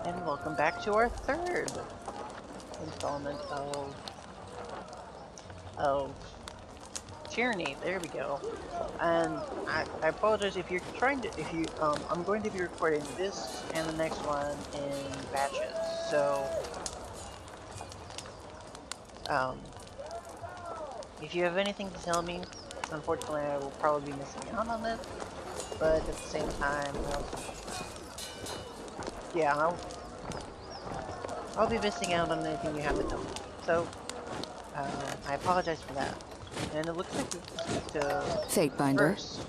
And welcome back to our third installment of Tyranny. There we go. And I apologize if you're trying to, if you, I'm going to be recording this and the next one in batches. So, if you have anything to tell me, unfortunately I will probably be missing out on this. But at the same time, yeah, I'll be missing out on anything you have to tell me. So, I apologize for that. And it looks like we can speak to Fatebinder. first.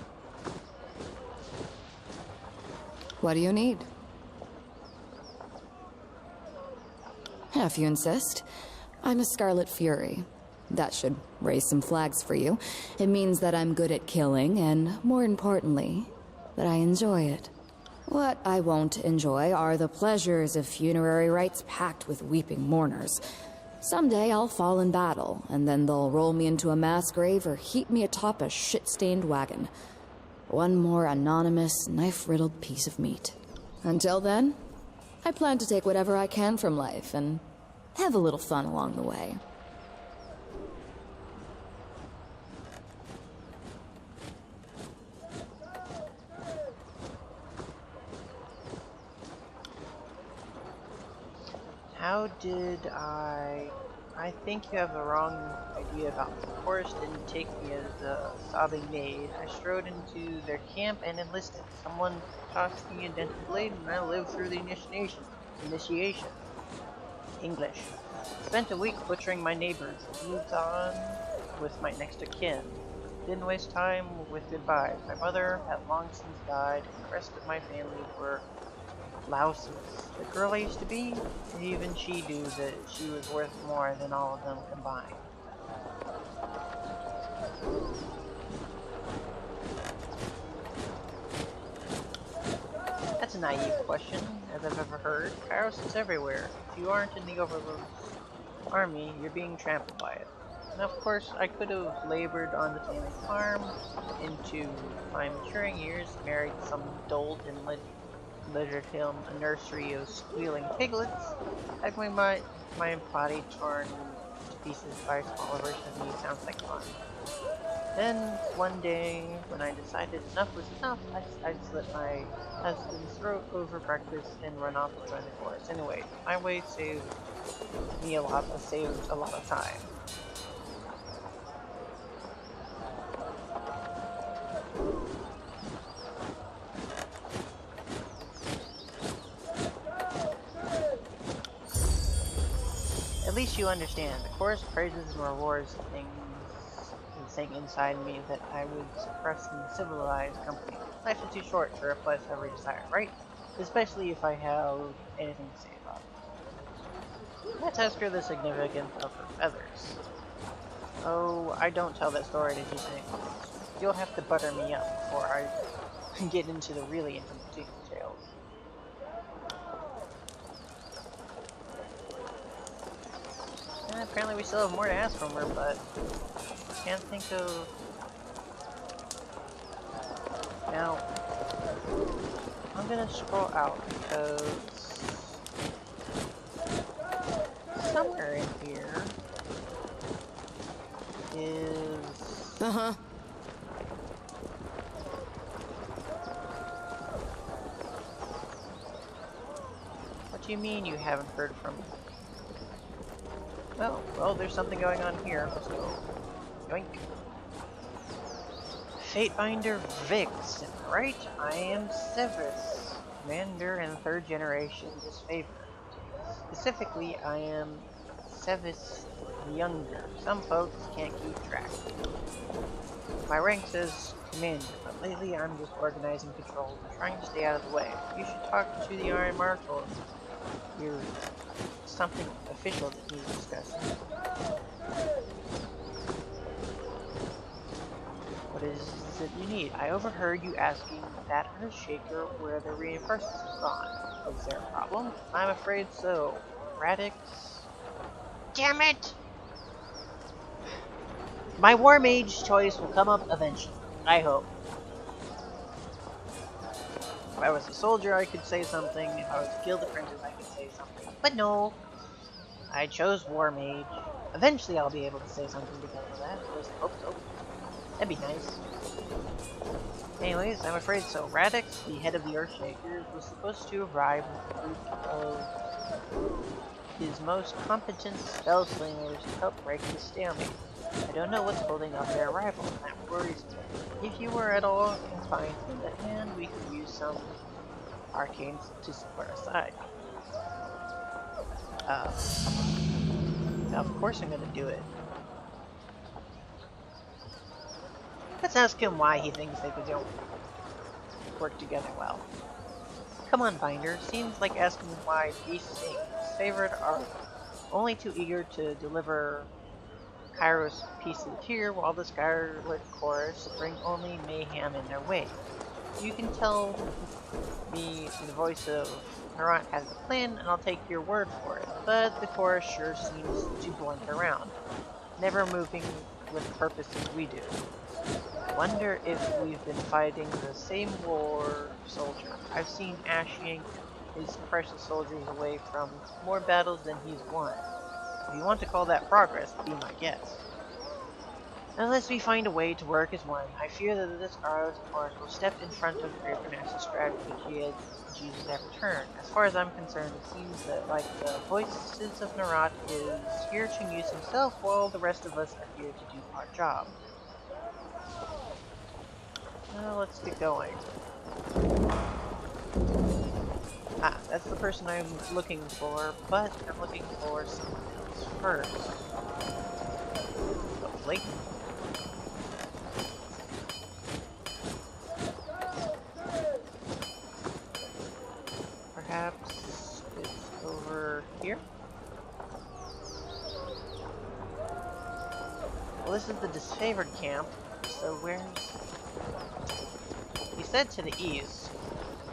What do you need? If you insist. I'm a Scarlet Fury. That should raise some flags for you. It means that I'm good at killing, and more importantly, that I enjoy it. What I won't enjoy are the pleasures of funerary rites packed with weeping mourners. Someday I'll fall in battle, and then they'll roll me into a mass grave or heap me atop a shit-stained wagon. One more anonymous, knife-riddled piece of meat. Until then, I plan to take whatever I can from life and have a little fun along the way. How did I think you have the wrong idea about me. The chorus didn't take me as a sobbing maid. I strode into their camp and enlisted. Someone tossed me a dented blade and I lived through the initiation. English. Spent a week butchering my neighbors. Moved on with my next of kin. Didn't waste time with goodbyes. My mother had long since died and the rest of my family were louses. The girl I used to be, even she knew that she was worth more than all of them combined. That's a naive question, as I've ever heard. Kairos is everywhere. If you aren't in the Overlord's army, you're being trampled by it. And of course, I could have labored on the family farm into my maturing years, married some dolt and lettered him a nursery of squealing piglets, having my body torn to pieces by a smaller version of me sounds like fun. Then, one day, when I decided enough was enough, I'd slit my husband's throat over breakfast and run off to join the chorus. Anyway, my way saved a lot of time. At least you understand. The chorus praises and rewards thing inside me that I would suppress in civilized company. Life is too short to repress every desire, right? Especially if I have anything to say about it. Let's ask her the significance of her feathers. Oh, I don't tell that story to Disney. You'll have to butter me up before I get into the really intimate details. Apparently we still have more to ask from her, but can't think of... Now, I'm gonna scroll out because somewhere in here is... What do you mean you haven't heard from me? Well, there's something going on here, so... Yoink. Fatebinder Vix, right? I am Severus, commander and third generation disfavored. Specifically, I am Sevis the Younger. Some folks can't keep track. My rank says commander, but lately I'm just organizing patrols and trying to stay out of the way. You should talk to the Iron Marshal. Here's something official that needs discussing. What is it you need? I overheard you asking that Earthshaker where the reinforcements have gone. Is there a problem? I'm afraid so. Radix. Damn it! My War Mage choice will come up eventually. I hope. If I was a soldier, I could say something. If I was a guild apprentice, I could say something. But no, I chose War Mage. Eventually I'll be able to say something because of that. At least I hope so. That'd be nice. Anyways, I'm afraid so. Radix, the head of the Earthshakers, was supposed to arrive with a group of his most competent spell slingers to help break the stalemate. I don't know what's holding up their arrival, and that worries me. If you were at all inclined to lend a hand, we could use some arcanes to support our side. Of course I'm gonna do it. Let's ask him why he thinks they don't work together well. Come on, Binder. Seems like asking why these things favored are only too eager to deliver Kairos' piece of the tier, while the Scarlet Chorus bring only mayhem in their way. You can tell me the voice of Narat has a plan, and I'll take your word for it, but the Chorus sure seems to blunt around, never moving with purpose as we do. Wonder if we've been fighting the same war, soldier. I've seen Ash yank his precious soldiers away from more battles than he's won. If you want to call that progress, be my guest. Unless we find a way to work as one, I fear that this Scarlet Force will step in front of Great strategies at return. As far as I'm concerned, it seems that, like the voices of Narat, is here to amuse himself while the rest of us are here to do our job. Now let's get going. Ah, that's the person I'm looking for, but I'm looking for someone else first. Hopefully. Perhaps it's over here? Well, this is the disfavored camp, so where's... He said to the east.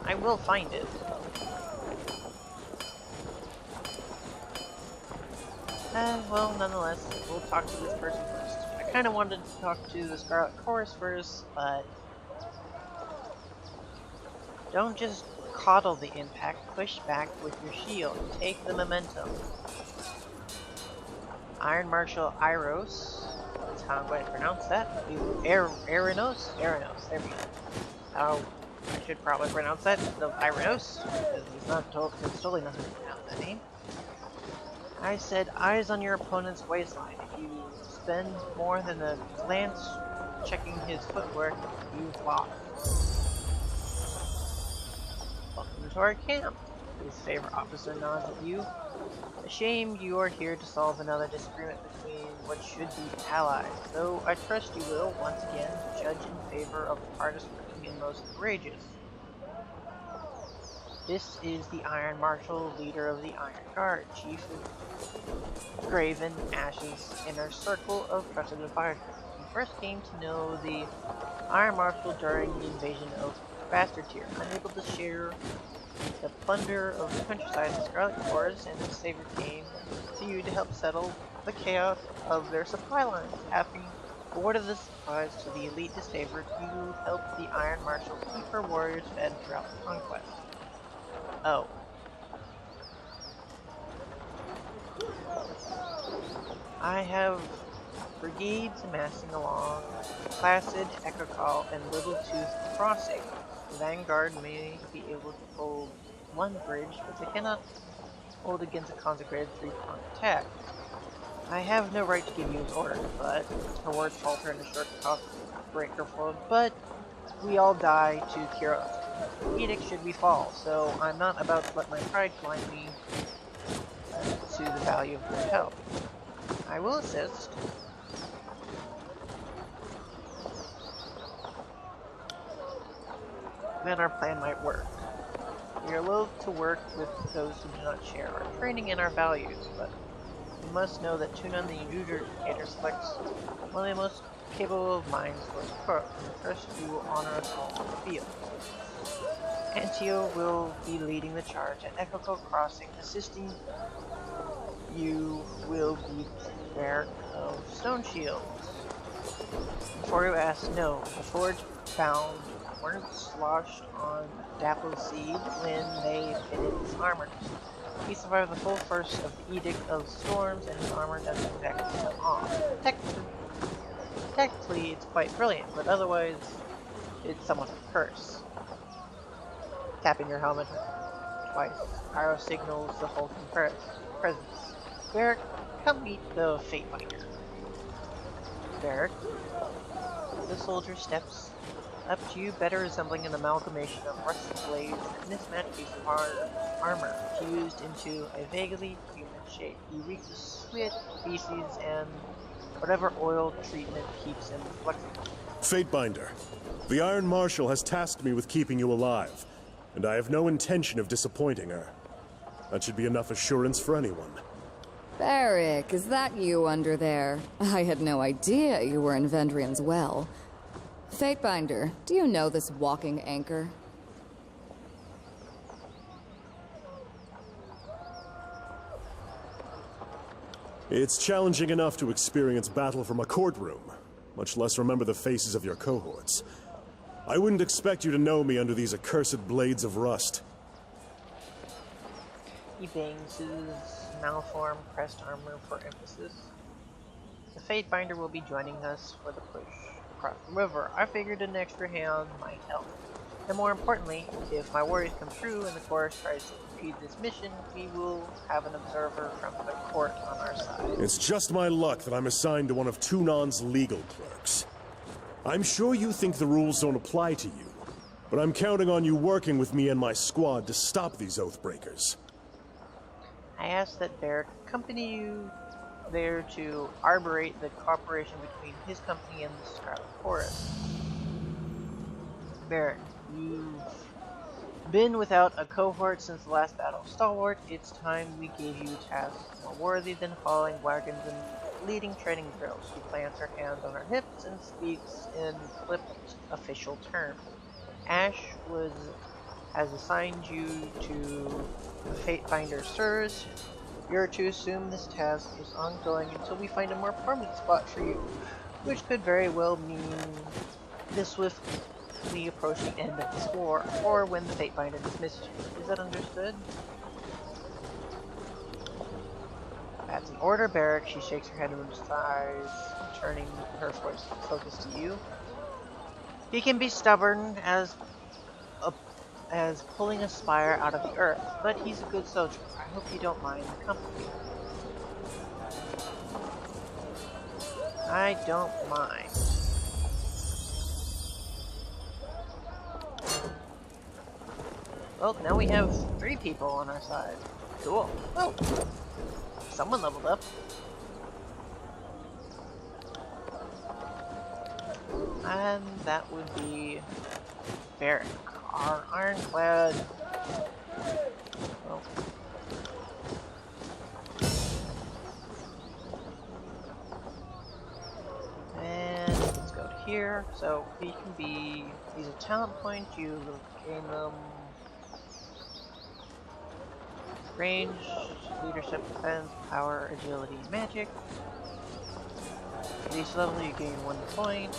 I will find it. Well, nonetheless, we'll talk to this person first. I kind of wanted to talk to the Scarlet Chorus first, but... Don't just coddle the impact, push back with your shield. Take the momentum. Iron Marshal Iros. That's how I'm going to pronounce that. Aranos? Aranos, there we go. Oh, I should probably pronounce that the Iros, because it's totally not going to pronounce that name. I said, eyes on your opponent's waistline. If you spend more than a glance checking his footwork, you've lost. Welcome to our camp. His favorite officer nods at you. A shame you are here to solve another disagreement between what should be allies, though I trust you will, once again, judge in favor of the hardest working and most courageous. This is the Iron Marshal, leader of the Iron Guard, chief of Graven Ash's inner circle of trusted advisors. He first came to know the Iron Marshal during the invasion of Bastard Tier. Unable to share the plunder of the countryside, the Scarlet Chorus and its savior came to you to help settle the chaos of their supply lines. Having awarded the supplies to the elite disfavored, you helped the Iron Marshal keep her warriors fed throughout the conquest. Oh. I have brigades amassing along Placid, Echocall, and Little Tooth Crossing. The Vanguard may be able to hold one bridge, but they cannot hold against a consecrated three-pronged attack. I have no right to give you his orders, but her words falter in a short breaker flow, but we all die to Kira. Edict should we fall, so I'm not about to let my pride blind me to the value of good help. I will assist. Then our plan might work. We are loath to work with those who do not share our training and our values, but you must know that Tunon the Adjudicator selects one of the most capable of minds for his cook, and trust you will honor us all on the field. Antio will be leading the charge at Echo Crossing, assisting you will be the bearer of stone shields. Before you ask, no, the forge bound weren't sloshed on Dapple's seed when they fitted his armor. He survived the full first of the Edict of Storms, and his armor doesn't exactly come off. Technically, it's quite brilliant, but otherwise, it's somewhat a curse. Tapping your helmet twice, Pyro signals the Hulk's presence. Barrick, come meet the Fatefinder. Barrick, the soldier steps up to you, better resembling an amalgamation of rusted blades and mismatched pieces of armor fused into a vaguely human shape. He reeks of sweat, feces, and whatever oil treatment keeps him flexible. Fatebinder, the Iron Marshal has tasked me with keeping you alive, and I have no intention of disappointing her. That should be enough assurance for anyone. Barrick, is that you under there? I had no idea you were in Vendrian's well. Fatebinder, do you know this walking anchor? It's challenging enough to experience battle from a courtroom, much less remember the faces of your cohorts. I wouldn't expect you to know me under these accursed blades of rust. He bangs his malformed pressed armor for emphasis. The Fatebinder will be joining us for the push across the river. I figured an extra hand might help. And more importantly, if my worries come true and the chorus tries to impede this mission, we will have an observer from the court on our side. It's just my luck that I'm assigned to one of Tunan's legal clerks. I'm sure you think the rules don't apply to you, but I'm counting on you working with me and my squad to stop these Oathbreakers. I asked that Barrick accompany you there to arbitrate the cooperation between his company and the Scarlet Forest. Barrick, you've been without a cohort since the last battle. Stalwart, it's time we gave you tasks more worthy than following wagons and leading training drills. She plants her hands on her hips and speaks in clipped official terms. Ash has assigned you to the Fatefinder Sirs. You're to assume this task is ongoing until we find a more permanent spot for you, which could very well mean the swiftly approaching end of this war, or when the Fatefinder dismisses you. Is that understood? That's an order, Barrick. She shakes her head and sighs, turning her focus to you. He can be stubborn as pulling a spire out of the earth, but he's a good soldier. I hope you don't mind the company. I don't mind. Well, now we have 3 people on our side. Cool. Oh! Someone leveled up. And that would be Barrick, our ironclad. Well, and let's go to here. So he can be. He's a talent point. You gain them range, leadership, defense, power, agility, magic. At each level, you gain 1 point.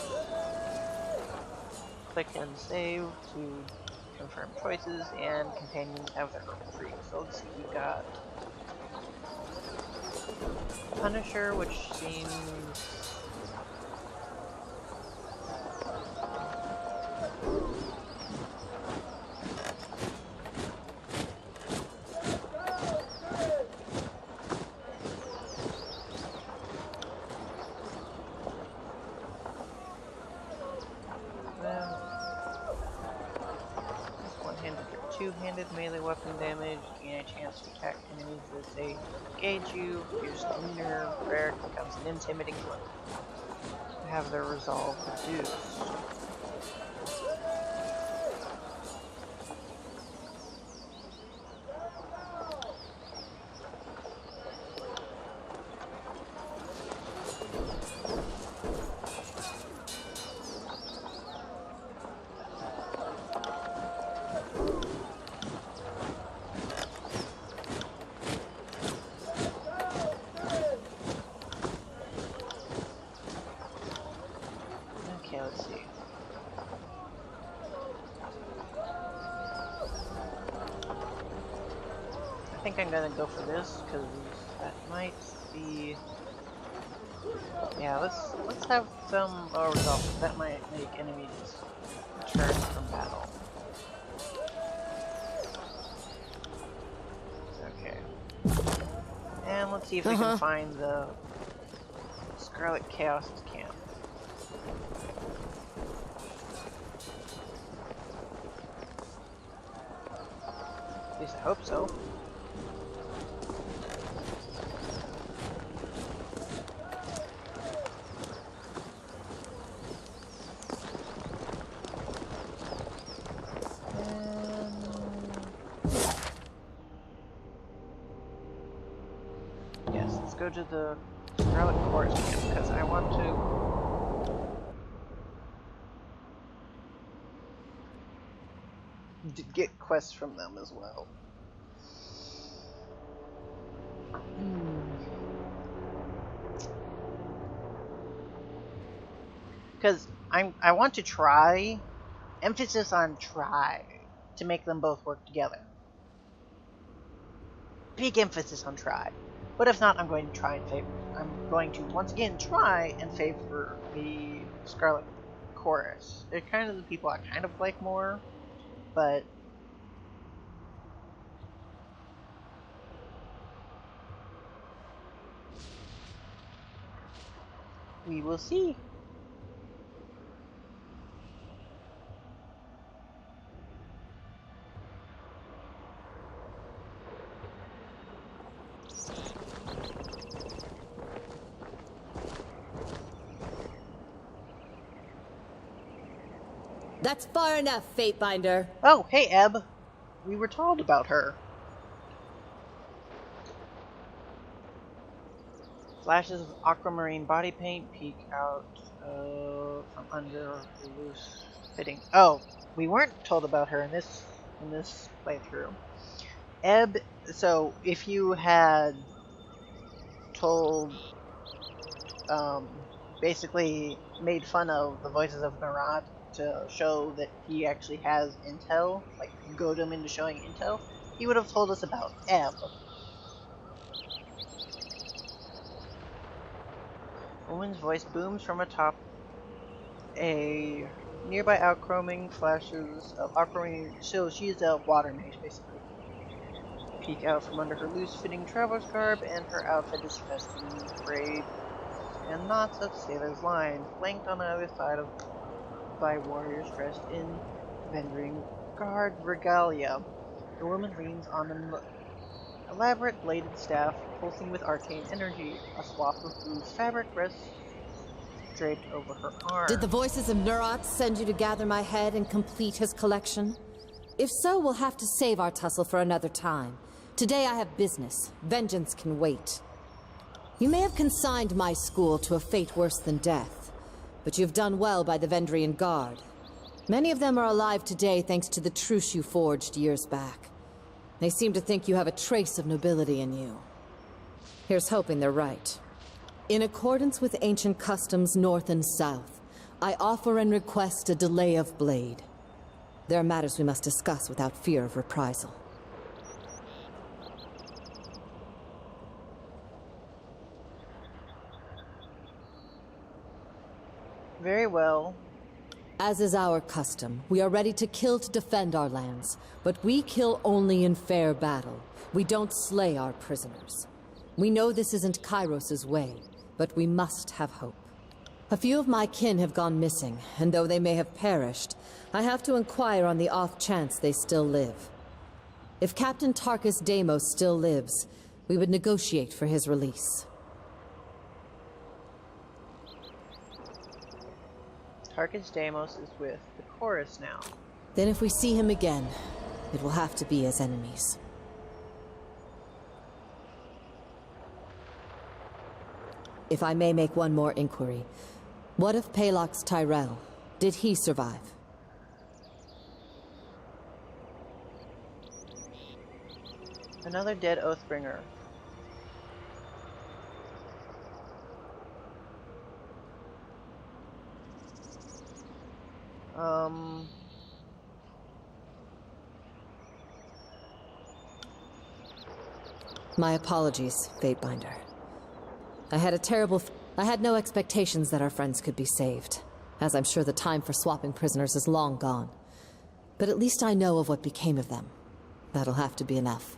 Click and save to confirm choices, and companions have their own tree. So let's see, we've got Punisher, which seems two-handed melee weapon damage, gain a chance to attack enemies as they engage you. Pierce demeanor, Barrick becomes an intimidating foe. Have their resolve reduced. Okay, let's see. think I'm gonna go for this because that might be. Yeah, let's have some lower resolve. That might make enemies return from battle. Okay. And let's see if we can find the Scarlet Chaos's camp. At least I hope so. Yes, let's go to the Scarlet Chorus camp because I want to get quests from them as well. Because I want to try, emphasis on try, to make them both work together. Big emphasis on try. But if not, I'm going to try and favor. I'm going to once again try and favor the Scarlet Chorus. They're kind of the people I kind of like more, but we will see. That's far enough, Fatebinder. Oh, hey, Ebb. We were told about her. Flashes of aquamarine body paint peek out from under the loose fitting. Oh, we weren't told about her in this playthrough. Ebb. So if you had told, basically made fun of the voices of Marat to show that he actually has intel, like goad him into showing intel, he would have told us about Ebb. A woman's voice booms from atop a nearby outcropping. Flashes of aquamarine, so she's a water mage basically. Peek out from under her loose-fitting traveler's garb, and her outfit is festooned with braid and knots of sailor's line, flanked on either side by warriors dressed in Vendrian guard regalia. The woman leans on an elaborate bladed staff, pulsing with arcane energy. A swath of blue fabric rests draped over her arm. Did the voices of Nurat send you to gather my head and complete his collection? If so, we'll have to save our tussle for another time. Today I have business. Vengeance can wait. You may have consigned my school to a fate worse than death, but you've done well by the Vendrian Guard. Many of them are alive today thanks to the truce you forged years back. They seem to think you have a trace of nobility in you. Here's hoping they're right. In accordance with ancient customs north and south, I offer and request a delay of blade. There are matters we must discuss without fear of reprisal. Very well. As is our custom, we are ready to kill to defend our lands, but we kill only in fair battle. We don't slay our prisoners. We know this isn't Kairos's way, but we must have hope. A few of my kin have gone missing, and though they may have perished, I have to inquire on the off chance they still live. If Captain Tarkus Deimos still lives, we would negotiate for his release. Tarkus Deimos is with the chorus now. Then if we see him again, it will have to be as enemies. If I may make one more inquiry, what of Palox Tyrell? Did he survive? Another dead Oathbringer. My apologies, Fatebinder. I had no expectations that our friends could be saved, as I'm sure the time for swapping prisoners is long gone. But at least I know of what became of them. That'll have to be enough.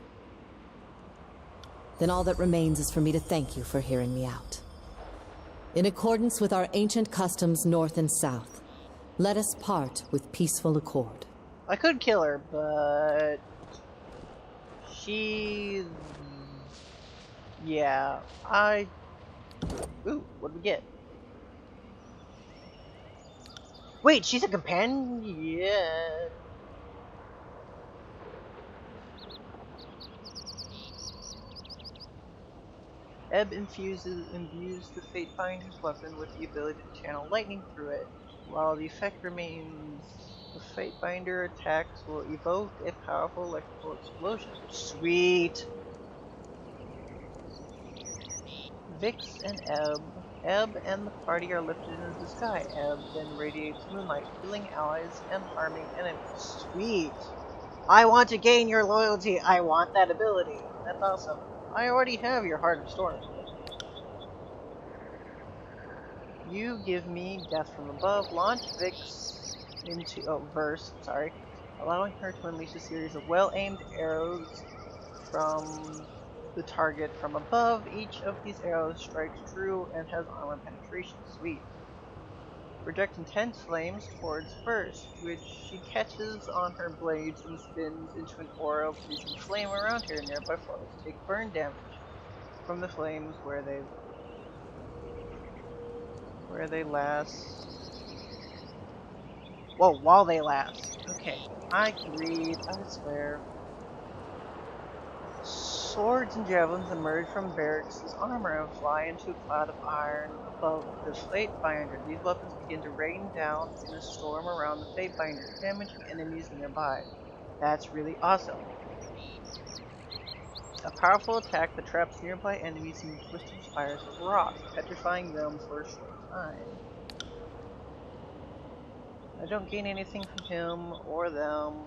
Then all that remains is for me to thank you for hearing me out. In accordance with our ancient customs north and south, let us part with peaceful accord. I could kill her, but she... Yeah, Ooh, what did we get? Wait, she's a companion? Yeah. Ebb imbues the Fatebinder's weapon with the ability to channel lightning through it. While the effect remains, the Fatebinder attacks will evoke a powerful electrical explosion. Sweet! Vix and Ebb. Ebb and the party are lifted into the sky. Ebb then radiates moonlight, killing allies and harming enemies. Sweet! I want to gain your loyalty. I want that ability. That's awesome. I already have your Heart of Storms. You give me Death from Above. Launch Vix into allowing her to unleash a series of well-aimed arrows from the target from above. Each of these arrows strikes true and has armor penetration. Sweet. Project intense flames towards first, which she catches on her blades and spins into an aura of freezing flame around her. Nearby foes take burn damage from the flames where they last. Whoa, while they last. Okay, I can read, I swear. Swords and javelins emerge from Barracks' armor and fly into a cloud of iron above the Fatebinder. These weapons begin to rain down in a storm around the Fatebinder, damaging enemies nearby. That's really awesome. A powerful attack that traps nearby enemies in twisted spires of rock, petrifying them for a short time. I don't gain anything from him or them.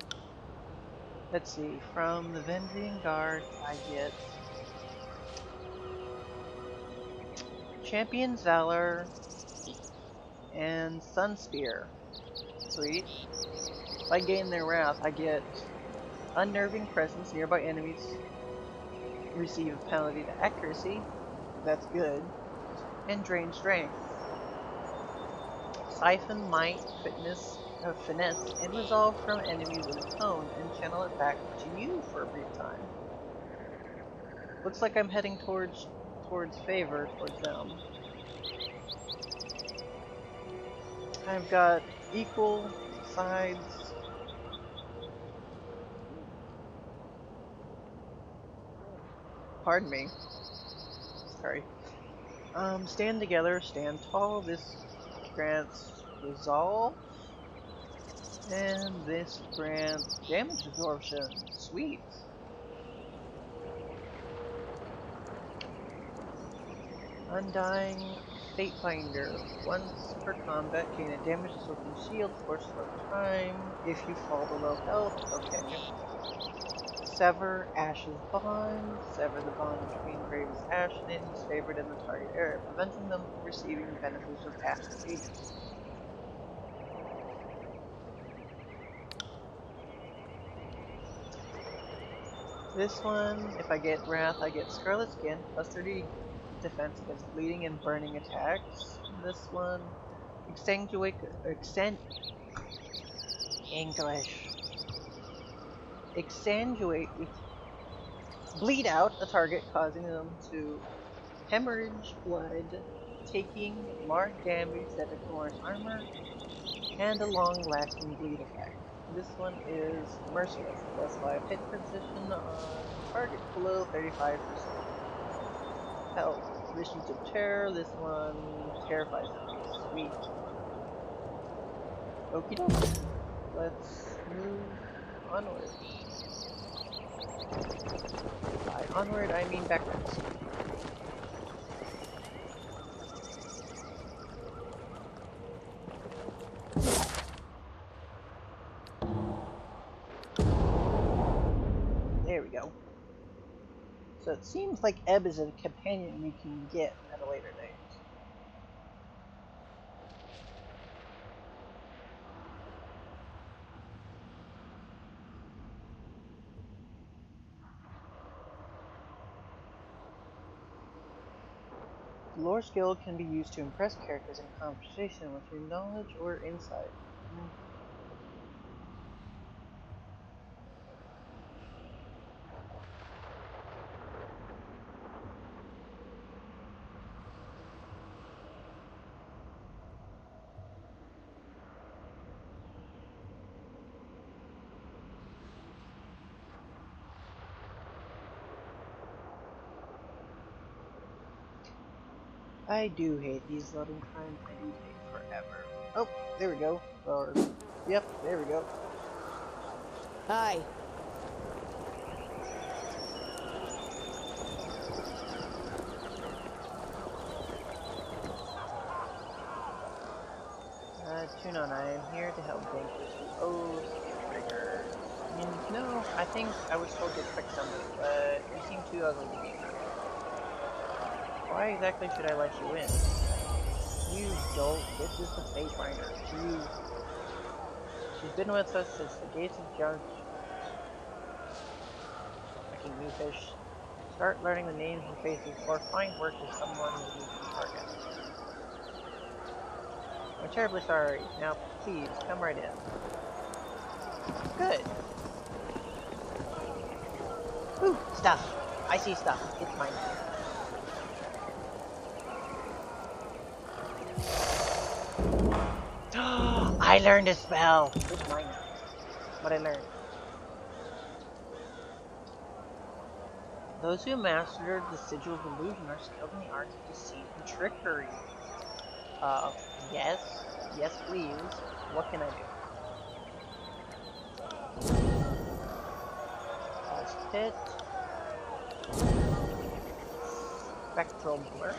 Let's see, from the Vending Guard I get Champion's Valor and Sunspear. Sweet. If I gain their wrath, I get Unnerving Presence. Nearby enemies receive a penalty to accuracy. That's good. And Drain Strength. Siphon Might, Finesse, and Resolve from enemies in a cone and channel it back to you for a brief time. Looks like I'm heading towards favor towards them. I've got equal sides. Pardon me. Sorry. Stand together, stand tall. This grants resolve. And this grants damage absorption. Sweet. Undying Fatebinder. Once per combat, gain a damage absorption shield for a short time. If you fall below health, okay. Sever Ash's bond. Sever the bond between Graves' Ash and enemies favored in the target area, preventing them from receiving the benefits of past ages. This one, if I get Wrath, I get Scarlet Skin, plus 30 defense against bleeding and burning attacks. This one, Exsanguinate, bleed out a target, causing them to hemorrhage blood, taking marked damage that ignores armor, and a long-lasting bleed effect. This one is Merciless, plus 5 hit precision on target below 35% health. Visions of Terror, this one terrifies them. Sweet. Okie dokie. Let's move onward. By onward, I mean backwards. There we go. So it seems like Ebb is a companion we can get at a later date. The lore skill can be used to impress characters in conversation with your knowledge or insight. I do hate these loading times. They do take forever. Oh, there we go. Or, yep, there we go. Aye. Tunon, I am here to help vanquish the O's trigger. No, I think I was told to expect something, but you seem too ugly to be here. Why exactly should I let you in? You dolt, this is the Fate Finder. She's been with us since the gates of Junk. Fucking new fish. Start learning the names and faces, or find work as someone you can target. I'm terribly sorry. Now, please, come right in. Good. Ooh, stuff. I see stuff. It's mine. I learned a spell. It's mine now. What I learned. Those who mastered the Sigil of Illusion are skilled in the arts of deceit and trickery. Yes. Yes, please. What can I do? Pulse Pit. Spectral Blur.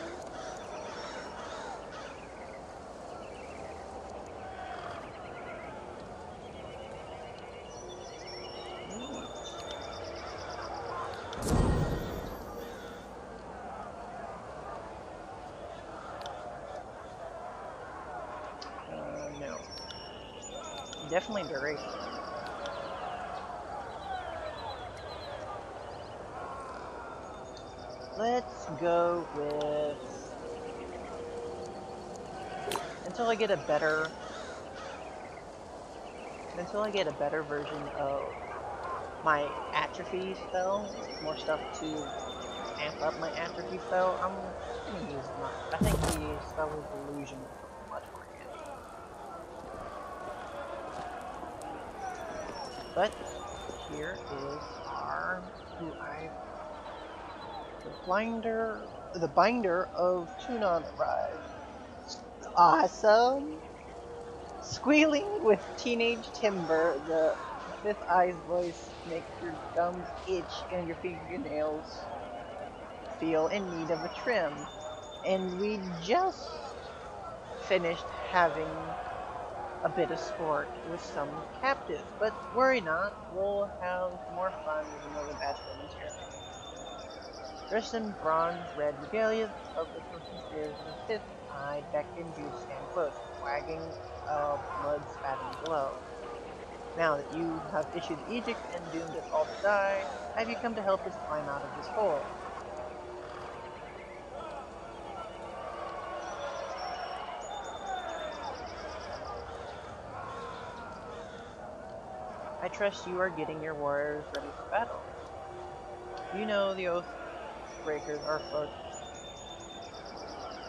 No. Definitely duration. Let's go with... Until I get a better version of my atrophy spell, more stuff to amp up my atrophy spell, I'm gonna use I think the spell of illusion is much more handy. But here is our the binder of Tunon arrived. Awesome! Squealing with teenage timber, the fifth eye's voice makes your gums itch and your fingernails feel in need of a trim. And we just finished having a bit of sport with some captives, but worry not, we'll have more fun with another batch momentarily. Dressed in bronze-red regalia, the focus of some spears and the fifth eye beckoned you to stand close, wagging a blood-spattered glow. Now that you have issued the edict and doomed us all to die, have you come to help us climb out of this hole? I trust you are getting your warriors ready for battle. You know the Oathbreakers are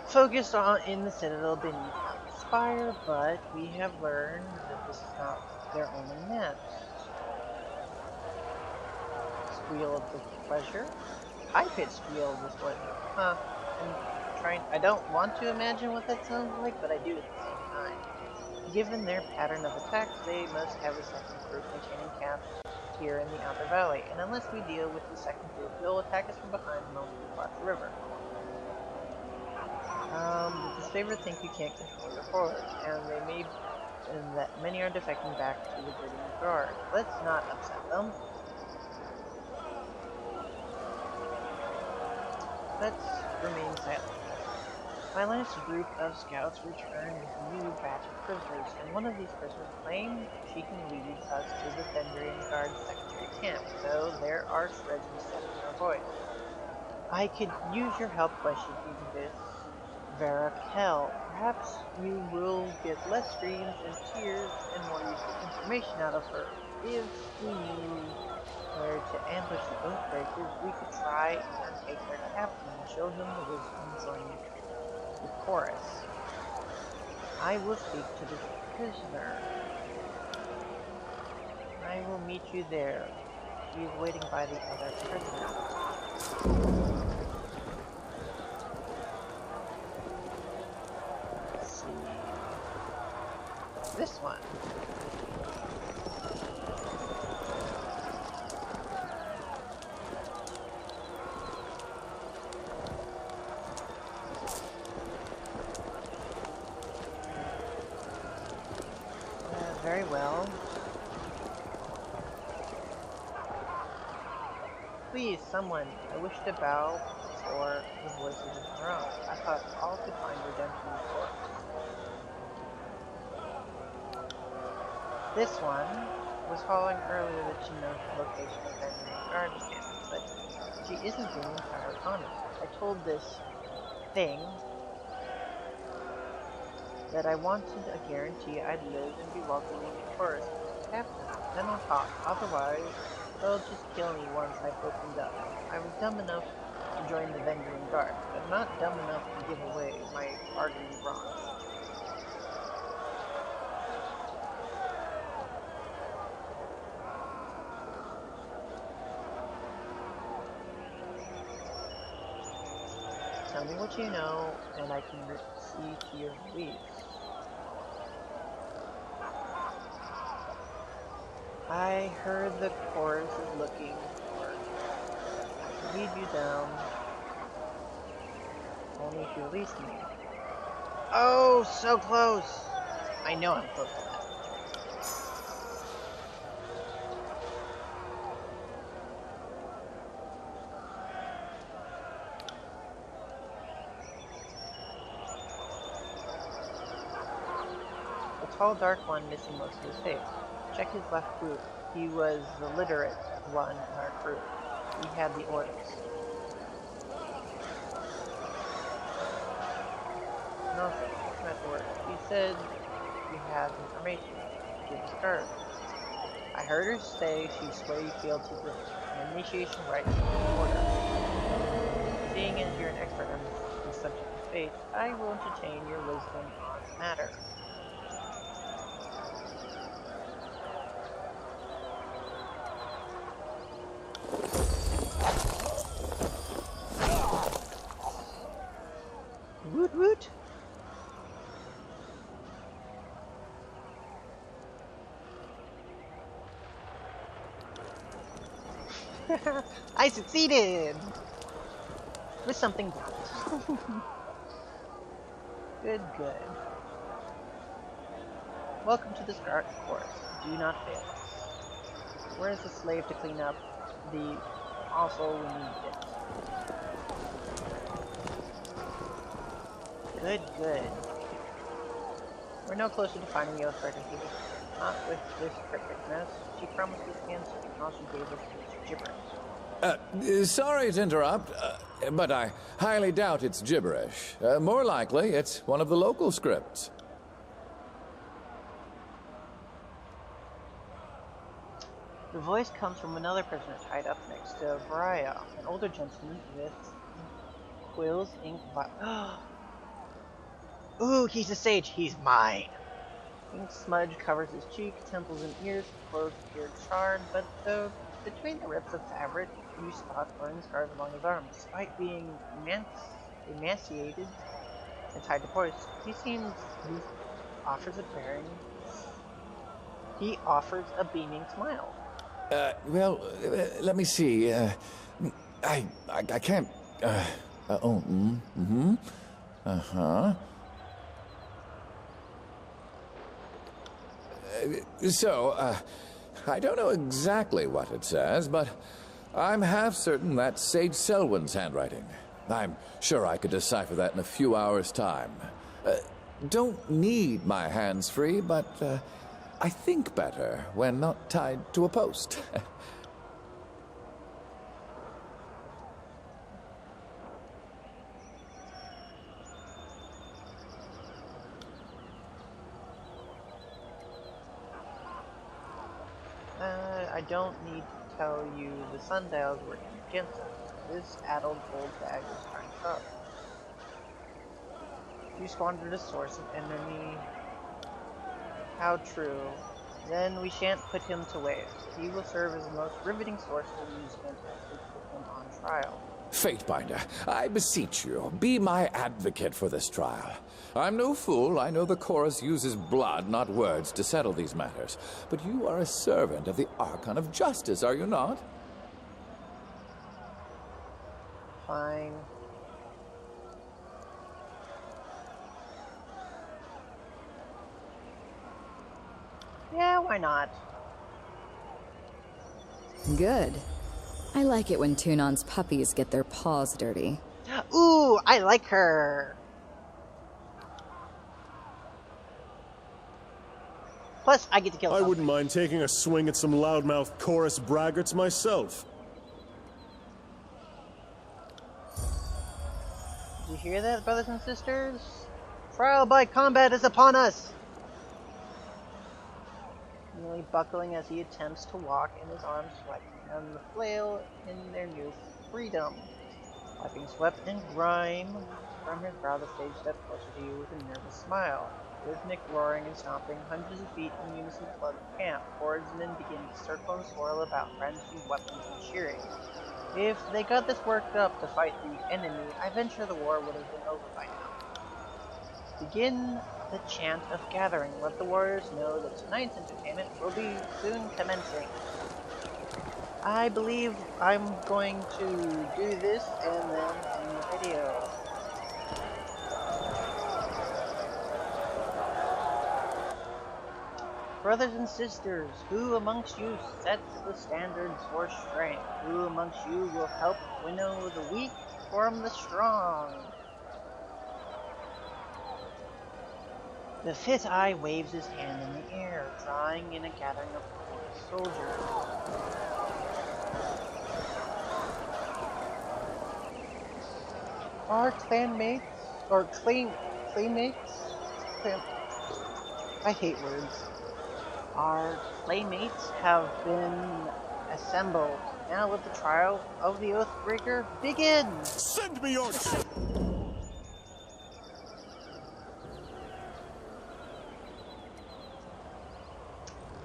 focused on in the Citadel beneath the Spire, but we have learned that this is not their only nest. Squeal of displeasure? High-pitched squeal of displeasure. Huh. I don't want to imagine what that sounds like, but I do at the same time. Given their pattern of attacks, they must have a second group maintaining camp here in the Outer Valley, and unless we deal with the second group, they'll attack us from behind the moment we cross the river. The disfavored think you can't control your forwards, and that many are defecting back to the Gritting Guard. Let's not upset them. Let's remain silent. My last group of scouts returned with a new batch of prisoners, and one of these prisoners claimed she can lead us to the Vendrian Guard secondary camp, though there are shreds of dissent in her voice. I could use your help questioning this Verakel. Perhaps you will get less screams and tears and more useful information out of her. If we knew where to ambush the Oathbreakers, we could try and take their captain and show him the wisdom joining the chorus. I will speak to this prisoner. I will meet you there. He is waiting by the other prisoner. Let's see. This one. Very well. Please, someone. I wish to bow before the voices of the throne. I thought all could find redemption in the course. This one was following earlier that she knows the location of Vendrian Guard camp, but she isn't being entirely honest. I told this thing that I wanted a guarantee I'd live and be welcomed in the forest as captain. Then we'll talk. Otherwise, they'll just kill me once I've opened up. I was dumb enough to join the Vendrian Guard, but not dumb enough to give away my bargaining bronze. Tell me what you know, and I can see to your release. I heard the chorus is looking for I can lead you down. Only if you release me. Oh, so close! I know I'm close to that. The tall, dark one missing most of his face. Check his left boot. He was the literate one in our crew. He had the orders. Nothing. That's the word. He said you have information. Give the scarlet. I heard her say she swayed Field to the initiation rites of the order. Seeing as you're an expert on the subject of faith, I will entertain your wisdom on the matter. Woot woot! I succeeded! With something blunt. Good, good. Welcome to the Scarlet Course. Do not fail us. Where is the slave to clean up the... Also, we need it. Good, good. We're no closer to finding the Oathbreaker here. Not with this cryptic mess. She promised us answers, and all she gave us was gibberish. Sorry to interrupt, but I highly doubt it's gibberish. More likely, it's one of the local scripts. The voice comes from another prisoner tied up next to Varaya, an older gentleman with quills, ink, Ooh, he's a sage. He's mine. Ink smudge covers his cheek, temples, and ears. Clothes appear charred, but between the rips of fabric, you spot burning scars along his arms. Despite being emaciated and tied to poise, he offers a beaming smile. Well, let me see. I can't. So, I don't know exactly what it says, but I'm half certain that's Sage Selwyn's handwriting. I'm sure I could decipher that in a few hours' time. Don't need my hands free, but I think better when not tied to a post. I don't need to tell you the sundial's working against us. This addled gold bag is trying tough. You squandered a source of enemy. How true. Then we shan't put him to waste. He will serve as the most riveting source of amusement as we put him on trial. Fatebinder, I beseech you, be my advocate for this trial. I'm no fool. I know the chorus uses blood, not words, to settle these matters. But you are a servant of the Archon of Justice, are you not? Fine. Yeah, why not? Good. I like it when Tunon's puppies get their paws dirty. Ooh, I like her. Plus, I get to kill I something. wouldn't mind taking a swing at some loudmouth chorus braggarts myself. Did you hear that, brothers and sisters? Trial by combat is upon us! Nearly buckling as he attempts to walk, and his arms sweating, and the flail in their new freedom. Wiping sweat and grime from his brow, the stage steps closer to you with a nervous smile. Rhythmic roaring and stomping, hundreds of feet in unison flood the camp. Swordsmen begin to circle and swirl about, brandishing weapons and cheering. If they got this worked up to fight the enemy, I venture the war would have been over by now. Begin the chant of gathering. Let the warriors know that tonight's entertainment will be soon commencing. I believe I'm going to do this and then end the video. Brothers and sisters, who amongst you sets the standards for strength? Who amongst you will help winnow the weak, form the strong? The Fifth Eye waves his hand in the air, drawing in a gathering of soldiers. Our clanmates, or claymates? I hate words. Our playmates have been assembled. Now let the trial of the Oathbreaker begin! Send me your...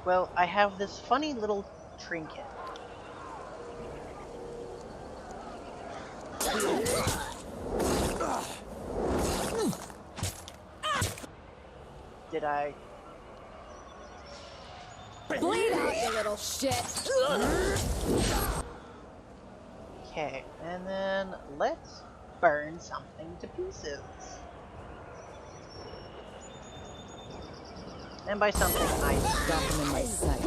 Well, I have this funny little trinket. Did I... Bleed out, you little shit! Okay, and then let's burn something to pieces. And by something, I Got them in my sight.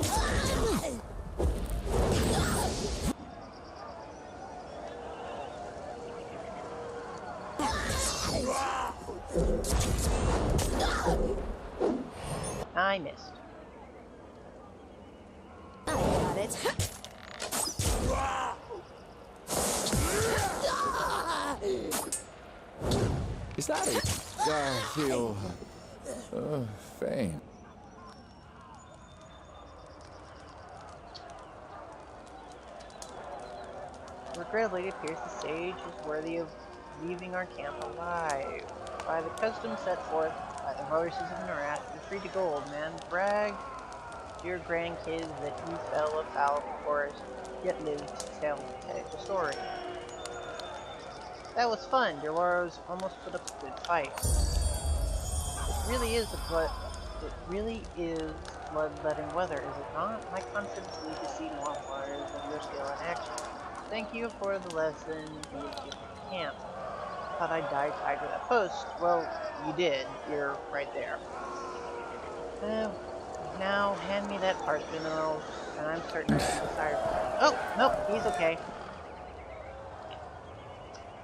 I missed. I got it. Is that it? I feel... faint. Regrettably, it appears the sage is worthy of leaving our camp alive. By the custom set forth by the voices of Narat, you're free to go, old man. Brag to your grandkids that you fell afoul of the forest, yet lived to tell the story. That was fun. Your warriors almost put up a good fight. It really is bloodletting weather, is it not? My confidence leads to see more warriors of your skill in action. Thank you for the lesson you have given the camp. Thought I'd die tied to that post. Well, you did. You're right there. Now hand me that parchment mineral, and I'm certain I can decide. Oh, nope, he's okay.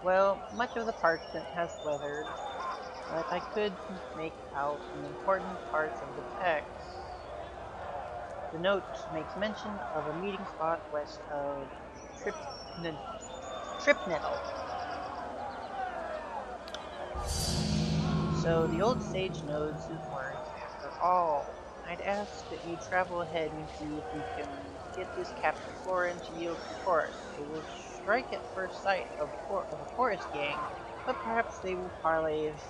Well, much of the parchment has weathered, but I could make out some important parts of the text. The note makes mention of a meeting spot west of Tripnettle. So the old sage knows his words after all. I'd ask that you travel ahead and see if you can get this Captain Florin to yield to the chorus. They will strike at first sight of a chorus gang, but perhaps they will parley if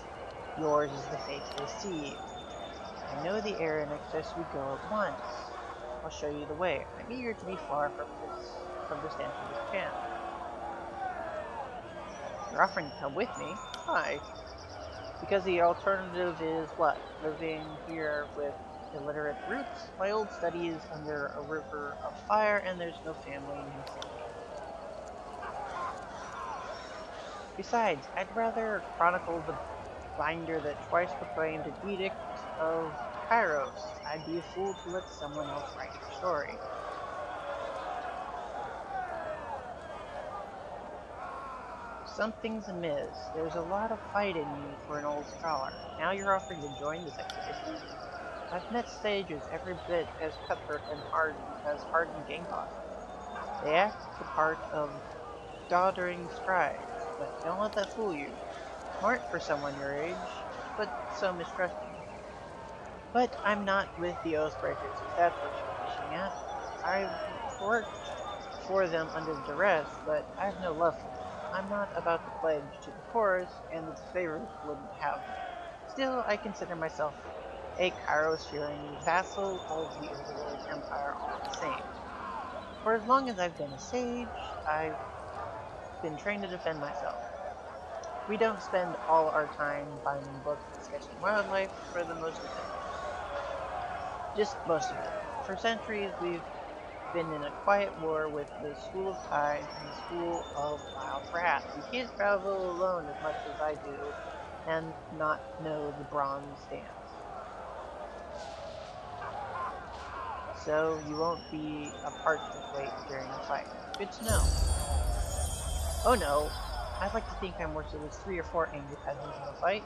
yours is the fate they see. I know the area next best we go at once. I'll show you the way. I'm eager to be far from this dangerous camp. You're offering to come with me? Why? Because the alternative is what? Living here with illiterate roots? My old study is under a river of fire and there's no family in the city. Besides, I'd rather chronicle the binder that twice proclaimed an edict of Kairos. I'd be a fool to let someone else write your story. Something's amiss. There's a lot of fight in you for an old scholar. Now you're offering to join this expedition? I've met sages every bit as cutthroat and hardened gang bosses. They act the part of doddering scribes, but don't let that fool you. Smart for someone your age, but so mistrusting. But I'm not with the Oathbreakers, if that's what you're fishing at. I've worked for them under duress, but I have no love for them. I'm not about to pledge to the chorus, and the favors wouldn't have me. Still, I consider myself a Kairos-fearing vassal of the Overworld Empire all the same. For as long as I've been a sage, I've been trained to defend myself. We don't spend all our time binding books and sketching wildlife for the most of it. Just most of it. For centuries, we've been in a quiet war with the School of Tides and the School of Wild Wrath. You can't travel alone as much as I do and not know the bronze stance. So you won't be a parchment weight during a fight. Good to know. Oh no, I'd like to think I'm worth at least 3 or 4 angry peasants in a fight.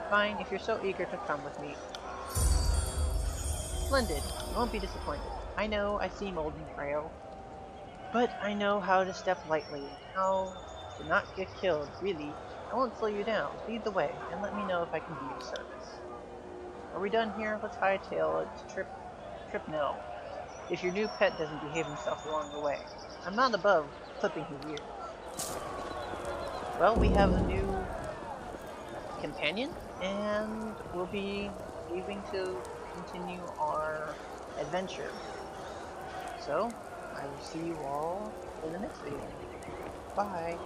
Fine, if you're so eager to come with me. Splendid, you won't be disappointed. I know I seem old and frail, but I know how to step lightly, how to not get killed, really. I won't slow you down. Lead the way, and let me know if I can be of service. Are we done here? Let's hightail it to Tripnell, if your new pet doesn't behave himself along the way. I'm not above clipping his ears. Well, we have a new companion, and we'll be leaving to continue our adventure. So, I will see you all in the next video. Bye!